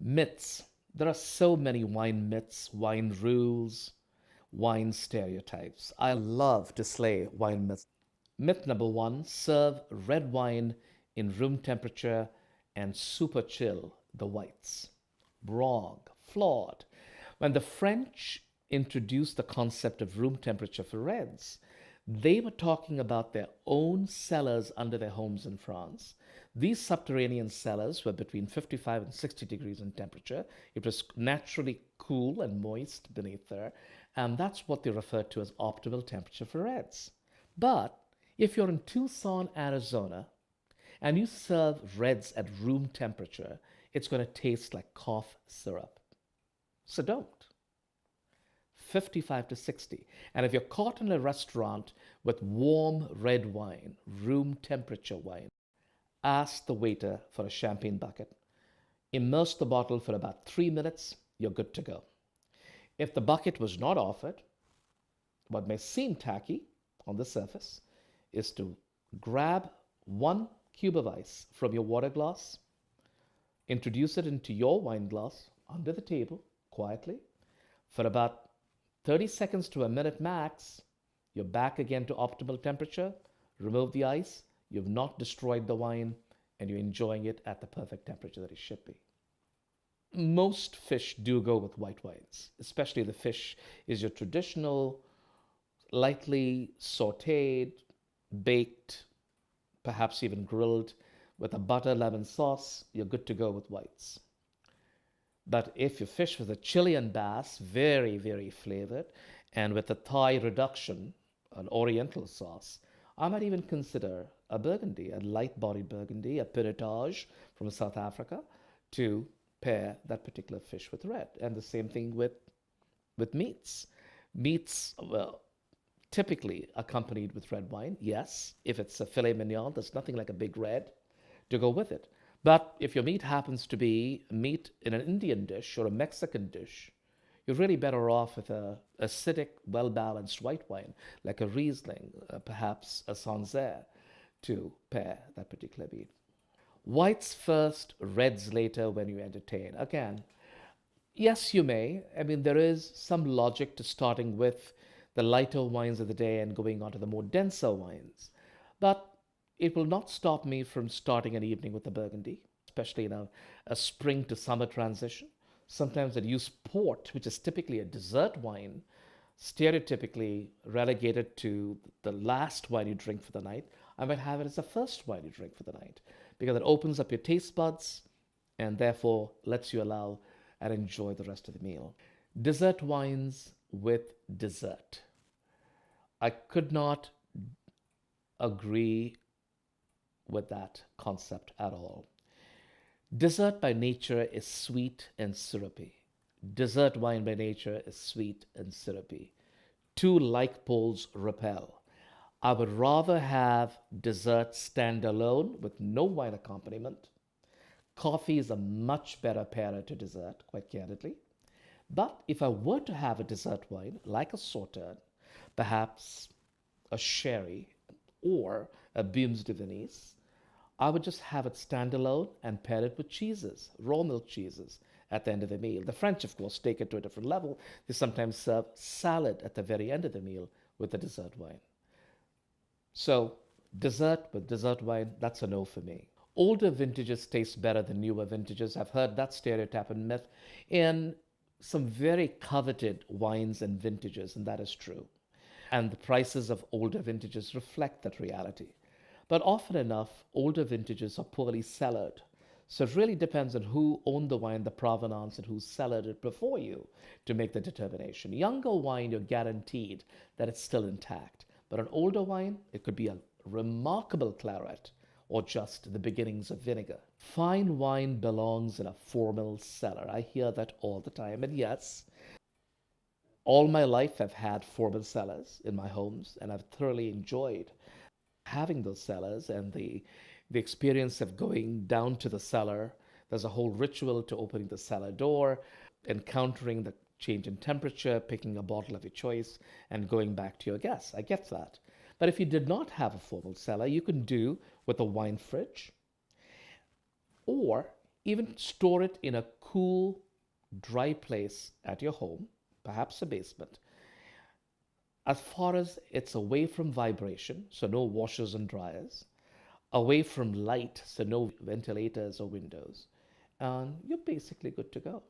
Myths. There are so many wine myths, wine rules, wine stereotypes. I love to slay wine myths. Myth number one: serve red wine in room temperature and super chill the whites. Wrong, flawed. When the French introduced the concept of room temperature for reds, they were talking about their own cellars under their homes in France. These subterranean cellars were between 55 and 60 degrees in temperature. It was naturally cool and moist beneath there, and that's what they referred to as optimal temperature for reds. But if you're in Tucson, Arizona, and you serve reds at room temperature, it's going to taste like cough syrup. So don't. 55 to 60. And if you're caught in a restaurant with warm red wine, room temperature wine, ask the waiter for a champagne bucket. Immerse the bottle for about 3 minutes, you're good to go. If the bucket was not offered, what may seem tacky on the surface is to grab 1 cube of ice from your water glass, introduce it into your wine glass under the table quietly for about 30 seconds to a minute max. You're back again to optimal temperature. Remove the ice. You've not destroyed the wine, and you're enjoying it at the perfect temperature that it should be. Most fish do go with white wines, especially the fish is your traditional, lightly sauteed, baked, perhaps even grilled with a butter lemon sauce. You're good to go with whites. But if you fish with a Chilean bass, very, very flavored, and with a Thai reduction, an oriental sauce, I might even consider a burgundy, a light-bodied burgundy, a pinotage from South Africa, to pair that particular fish with red. And the same thing with meats. Meats, well, typically accompanied with red wine, yes. If it's a filet mignon, there's nothing like a big red to go with it. But if your meat happens to be meat in an Indian dish or a Mexican dish, you're really better off with a acidic, well-balanced white wine, like a Riesling, perhaps a Sancerre, to pair that particular meat. Whites first, reds later when you entertain. Again, yes, you may. I mean, there is some logic to starting with the lighter wines of the day and going on to the more denser wines. But it will not stop me from starting an evening with a burgundy, especially in a spring to summer transition. Sometimes I'd use port, which is typically a dessert wine, stereotypically relegated to the last wine you drink for the night. I might have it as the first wine you drink for the night because it opens up your taste buds and therefore lets you allow and enjoy the rest of the meal. Dessert wines with dessert. I could not agree with that concept at all. Dessert by nature is sweet and syrupy. Dessert wine by nature is sweet and syrupy. Two like poles repel. I would rather have dessert stand alone with no wine accompaniment. Coffee is a much better pairer to dessert, quite candidly. But if I were to have a dessert wine, like a Sauterne, perhaps a sherry or a Bumes de Venise, I would just have it stand alone and pair it with cheeses, raw milk cheeses, at the end of the meal. The French, of course, take it to a different level. They sometimes serve salad at the very end of the meal with the dessert wine. So, dessert with dessert wine, that's a no for me. Older vintages taste better than newer vintages. I've heard that stereotype and myth in some very coveted wines and vintages, and that is true. And the prices of older vintages reflect that reality. But often enough, older vintages are poorly cellared. So it really depends on who owned the wine, the provenance, and who cellared it before you to make the determination. Younger wine, you're guaranteed that it's still intact. But an older wine, it could be a remarkable claret or just the beginnings of vinegar. Fine wine belongs in a formal cellar. I hear that all the time. And yes, all my life I've had formal cellars in my homes, and I've thoroughly enjoyed having those cellars and the experience of going down to the cellar. There's a whole ritual to opening the cellar door, encountering the change in temperature, picking a bottle of your choice, and going back to your guests. I get that. But if you did not have a formal cellar, you can do with a wine fridge, or Even store it in a cool, dry place at your home, perhaps a basement, as far as it's away from vibration, so no washers and dryers, away from light, so no ventilators or windows, and you're basically good to go.